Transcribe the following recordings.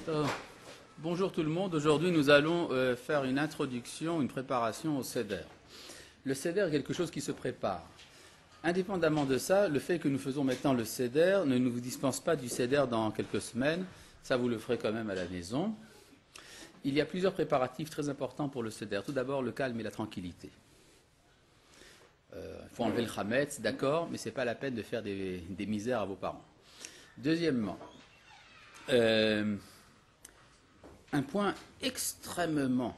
Euh, Bonjour tout le monde. Aujourd'hui, nous allons faire une introduction, une préparation au Seder. Le Seder est quelque chose qui se prépare. Indépendamment de ça, le fait que nous faisons maintenant le Seder ne nous dispense pas du Seder dans quelques semaines. Ça, vous le ferez quand même à la maison. Il y a plusieurs préparatifs très importants pour le Seder. Tout d'abord, le calme et la tranquillité. Il faut enlever le Hametz, d'accord, mais ce n'est pas la peine de faire des misères à vos parents. Deuxièmement, un point extrêmement,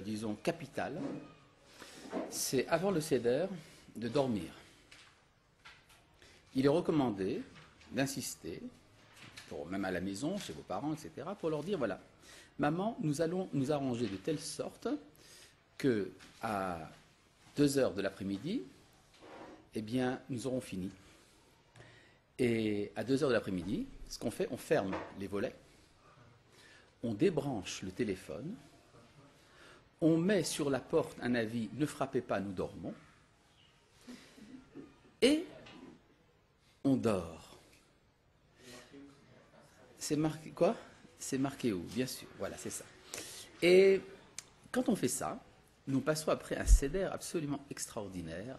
disons, capital, c'est avant le Seder de dormir. Il est recommandé d'insister, même à la maison, chez vos parents, etc., pour leur dire, voilà, maman, nous allons nous arranger de telle sorte que à 2 heures de l'après-midi, eh bien, nous aurons fini. Et à 2 heures de l'après-midi, ce qu'on fait, on ferme les volets, on débranche le téléphone, on met sur la porte un avis « Ne frappez pas, nous dormons » et on dort. C'est marqué quoi? C'est marqué où? Bien sûr, voilà, c'est ça. Et quand on fait ça, nous passons après un Seder absolument extraordinaire,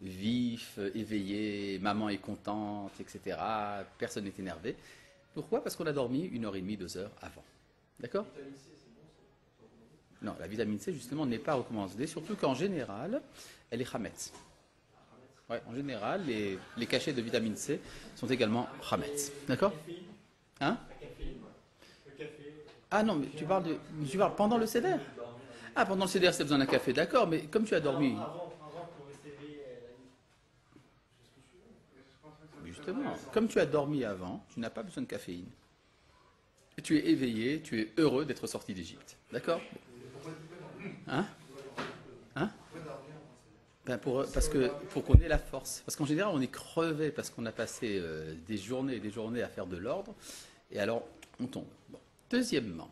vif, éveillé, maman est contente, etc. Personne n'est énervé. Pourquoi? Parce qu'on a dormi 1h30, 2 heures avant. D'accord? Non, la vitamine C, justement, n'est pas recommandée, surtout qu'en général, elle est Hametz. Ouais, en général, les cachets de vitamine C sont également Hametz. D'accord? Hein? Ah non, mais tu parles pendant le Seder? Ah, pendant le Seder, c'est besoin d'un café, d'accord, mais comme tu as dormi... Justement, comme tu as dormi avant, tu n'as pas besoin de caféine. Et tu es éveillé, tu es heureux d'être sorti d'Égypte. D'accord? Hein? Hein? Ben pour qu'on ait la force. Parce qu'en général, on est crevé parce qu'on a passé des journées et des journées à faire de l'ordre. Et alors, on tombe. Bon. Deuxièmement,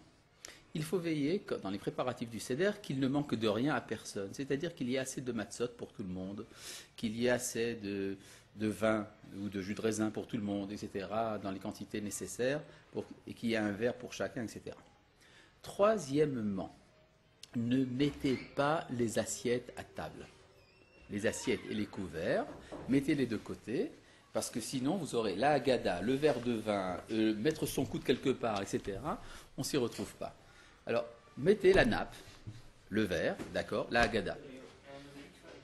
il faut veiller, dans les préparatifs du Seder, qu'il ne manque de rien à personne. C'est-à-dire qu'il y ait assez de matzot pour tout le monde, qu'il y ait assez de vin ou de jus de raisin pour tout le monde, etc., dans les quantités nécessaires, et qu'il y ait un verre pour chacun, etc. Troisièmement, ne mettez pas les assiettes à table. Les assiettes et les couverts, mettez-les de côté, parce que sinon vous aurez la haggadah, le verre de vin, mettre son coude quelque part, etc. On ne s'y retrouve pas. Alors, mettez la nappe, le verre, d'accord, la haggadah.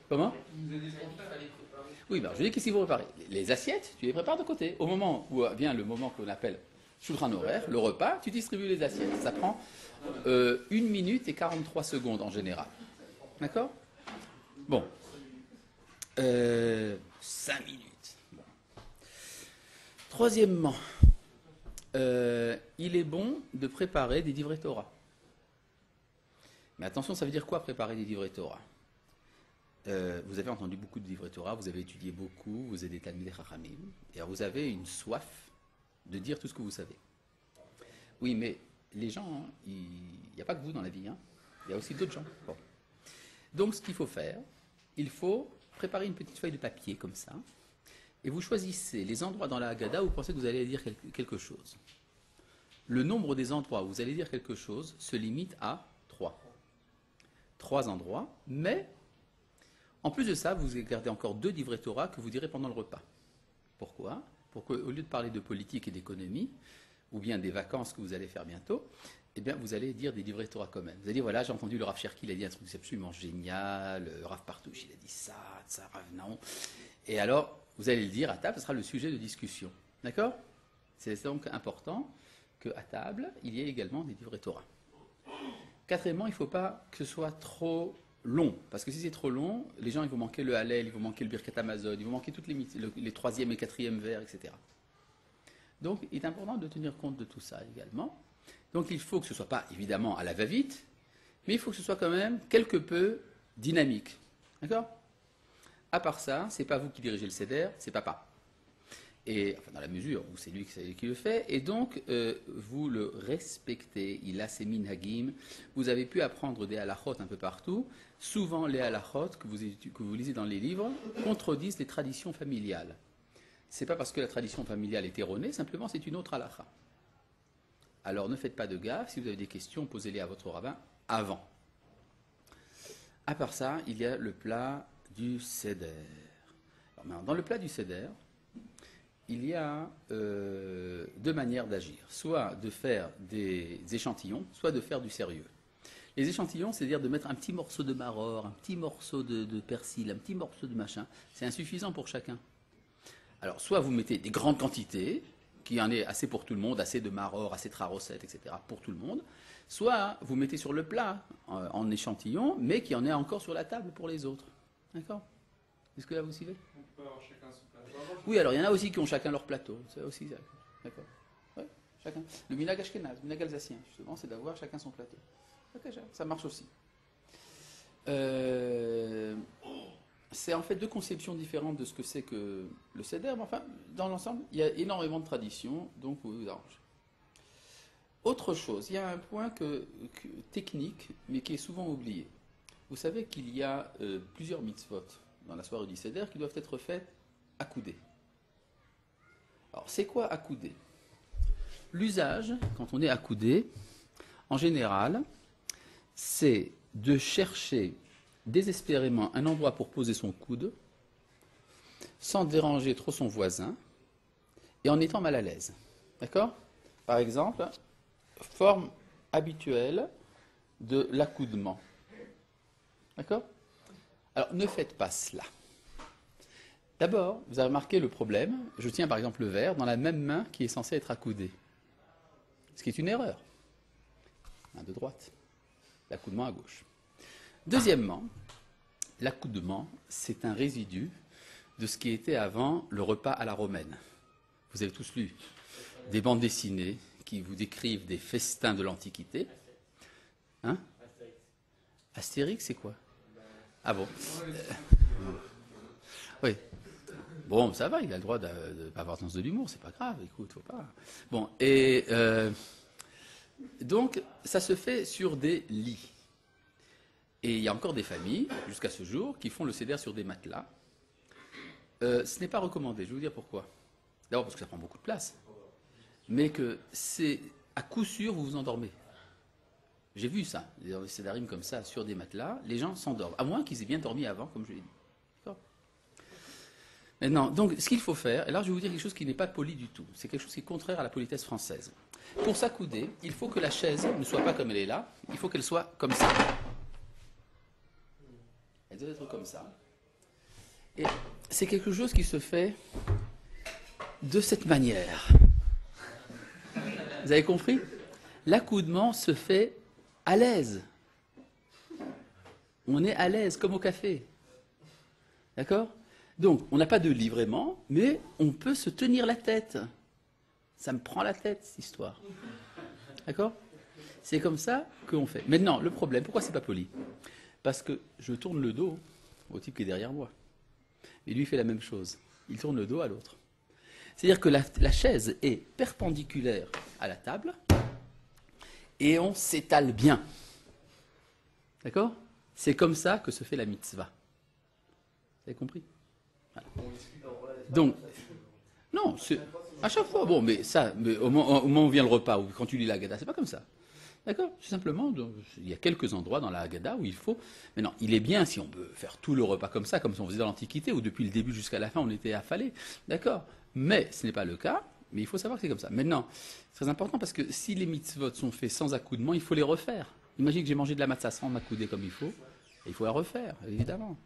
Comment? Oui, ben, je dis qu'est-ce qu'il faut préparer? Les assiettes, tu les prépares de côté. Au moment où vient le moment qu'on appelle Shulchan Horaire, le repas, tu distribues les assiettes. Ça prend 1 minute et 43 secondes en général. D'accord? Bon. 5 minutes. Bon. Troisièmement, il est bon de préparer des divrei Torah. Mais attention, ça veut dire quoi préparer des divrei Torah? Vous avez entendu beaucoup de divrei Torah, vous avez étudié beaucoup, vous êtes des Talmidei Chachamim, et vous avez une soif de dire tout ce que vous savez. Oui, mais les gens, hein, il n'y a pas que vous dans la vie, hein, il y a aussi d'autres gens. Bon. Donc, ce qu'il faut faire, il faut préparer une petite feuille de papier comme ça, et vous choisissez les endroits dans la Haggadah où vous pensez que vous allez dire quelque chose. Le nombre des endroits où vous allez dire quelque chose se limite à 3. 3 endroits, mais en plus de ça, vous gardez encore 2 divrei Torah que vous direz pendant le repas. Pourquoi? Pour qu'au lieu de parler de politique et d'économie, ou bien des vacances que vous allez faire bientôt, eh bien, vous allez dire des divrei Torah quand même. Vous allez dire, voilà, j'ai entendu le Rav Cherki, il a dit un truc absolument génial, le Rav Partouche, il a dit ça, Rav Naon. Et alors, vous allez le dire à table, ce sera le sujet de discussion. D'accord? C'est donc important qu'à table, il y ait également des divrei Torah. Quatrièmement, il ne faut pas que ce soit trop long, parce que si c'est trop long, les gens ils vont manquer le Hallel, ils vont manquer le Birkat Hamazon, ils vont manquer toutes les 3e et 4e vers, etc. Donc, il est important de tenir compte de tout ça également. Donc, il faut que ce ne soit pas, évidemment, à la va-vite, mais il faut que ce soit quand même quelque peu dynamique. D'accord? À part ça, ce n'est pas vous qui dirigez le Seder, c'est papa. Et, enfin, dans la mesure où c'est lui qui le fait, et donc, vous le respectez. Il a ses minhagim. Vous avez pu apprendre des halachot un peu partout. Souvent, les halachot que vous lisez dans les livres contredisent les traditions familiales. Ce n'est pas parce que la tradition familiale est erronée, simplement c'est une autre halakha. Alors ne faites pas de gaffe, si vous avez des questions, posez-les à votre rabbin avant. À part ça, il y a le plat du seder. Alors, dans le plat du seder, il y a deux manières d'agir. Soit de faire des échantillons, soit de faire du sérieux. Les échantillons, c'est-à-dire de mettre un petit morceau de maror, un petit morceau de persil, un petit morceau de machin, c'est insuffisant pour chacun. Alors, soit vous mettez des grandes quantités, qui en est assez pour tout le monde, assez de maror, assez de rarocette, etc., pour tout le monde, soit vous mettez sur le plat en échantillon, mais qui en est encore sur la table pour les autres. D'accord? Est-ce que là vous suivez? On peut avoir chacun son plateau. Oui, alors il y en a aussi qui ont chacun leur plateau. C'est aussi ça. D'accord. Ouais, chacun. Le minag ashkenaz, le minag alsacien, justement, c'est d'avoir chacun son plateau. Ok, ça marche aussi. C'est en fait deux conceptions différentes de ce que c'est que le seder, mais enfin, dans l'ensemble, il y a énormément de traditions, donc vous vous arrangez. Autre chose, il y a un point technique, mais qui est souvent oublié. Vous savez qu'il y a plusieurs mitzvot dans la soirée du seder qui doivent être faites accoudées. Alors, c'est quoi accoudé? L'usage, quand on est accoudé, en général, c'est de chercher désespérément un endroit pour poser son coude, sans déranger trop son voisin, et en étant mal à l'aise. D'accord? Par exemple, forme habituelle de l'accoudement. D'accord? Alors, ne faites pas cela. D'abord, vous avez remarqué le problème. Je tiens par exemple le verre dans la même main qui est censée être accoudée. Ce qui est une erreur. Main de droite. L'accoudement à gauche. Deuxièmement, l'accoudement, c'est un résidu de ce qui était avant le repas à la romaine. Vous avez tous lu des bandes dessinées qui vous décrivent des festins de l'Antiquité. Hein? Astérix, c'est quoi? Ah bon? Oui. Bon, ça va, il a le droit de ne pas avoir de sens de l'humour, c'est pas grave, écoute, faut pas. Bon, et donc, ça se fait sur des lits. Et il y a encore des familles, jusqu'à ce jour, qui font le seder sur des matelas. Ce n'est pas recommandé, je vais vous dire pourquoi. D'abord parce que ça prend beaucoup de place, mais que c'est à coup sûr vous vous endormez. J'ai vu ça, des sédarim comme ça sur des matelas, les gens s'endorment, à moins qu'ils aient bien dormi avant, comme je l'ai dit. D'accord? Maintenant, donc ce qu'il faut faire, et là je vais vous dire quelque chose qui n'est pas poli du tout, c'est quelque chose qui est contraire à la politesse française. Pour s'accouder, il faut que la chaise ne soit pas comme elle est là, il faut qu'elle soit comme ça. Elle doit être comme ça. Et c'est quelque chose qui se fait de cette manière. Vous avez compris? L'accoudement se fait à l'aise. On est à l'aise, comme au café. D'accord? Donc, on n'a pas de lit vraiment, mais on peut se tenir la tête. Ça me prend la tête, cette histoire. D'accord? C'est comme ça qu'on fait. Maintenant, le problème, pourquoi c'est pas poli? Parce que je tourne le dos au type qui est derrière moi. Et lui fait la même chose. Il tourne le dos à l'autre. C'est-à-dire que la chaise est perpendiculaire à la table et on s'étale bien. D'accord? C'est comme ça que se fait la mitzvah. Vous avez compris? Voilà. Donc, non, c'est à chaque fois. Bon, mais ça, au moment où vient le repas, ou quand tu lis la Haggadah, c'est pas comme ça. D'accord? C'est simplement, il y a quelques endroits dans la Haggadah où il faut. Mais non, il est bien si on peut faire tout le repas comme ça, comme si on faisait dans l'Antiquité, où depuis le début jusqu'à la fin, on était affalé. D'accord? Mais ce n'est pas le cas, mais il faut savoir que c'est comme ça. Maintenant, c'est très important parce que si les mitzvot sont faits sans accoudement, il faut les refaire. Imagine que j'ai mangé de la matzah sans m'accouder comme il faut, il faut la refaire, évidemment.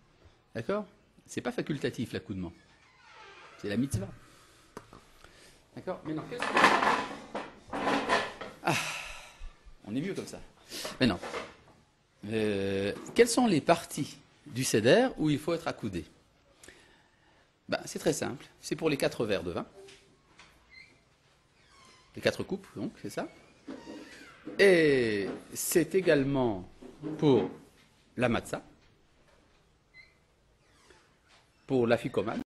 D'accord? C'est pas facultatif l'accoudement. C'est la mitzvah. D'accord? Maintenant, qu'est-ce que... Ah, on est mieux comme ça. Maintenant, quelles sont les parties du seder où il faut être accoudé? Ben, c'est très simple. C'est pour les 4 verres de vin. Les 4 coupes, donc, c'est ça. Et c'est également pour la matzah, pour l'afikoman.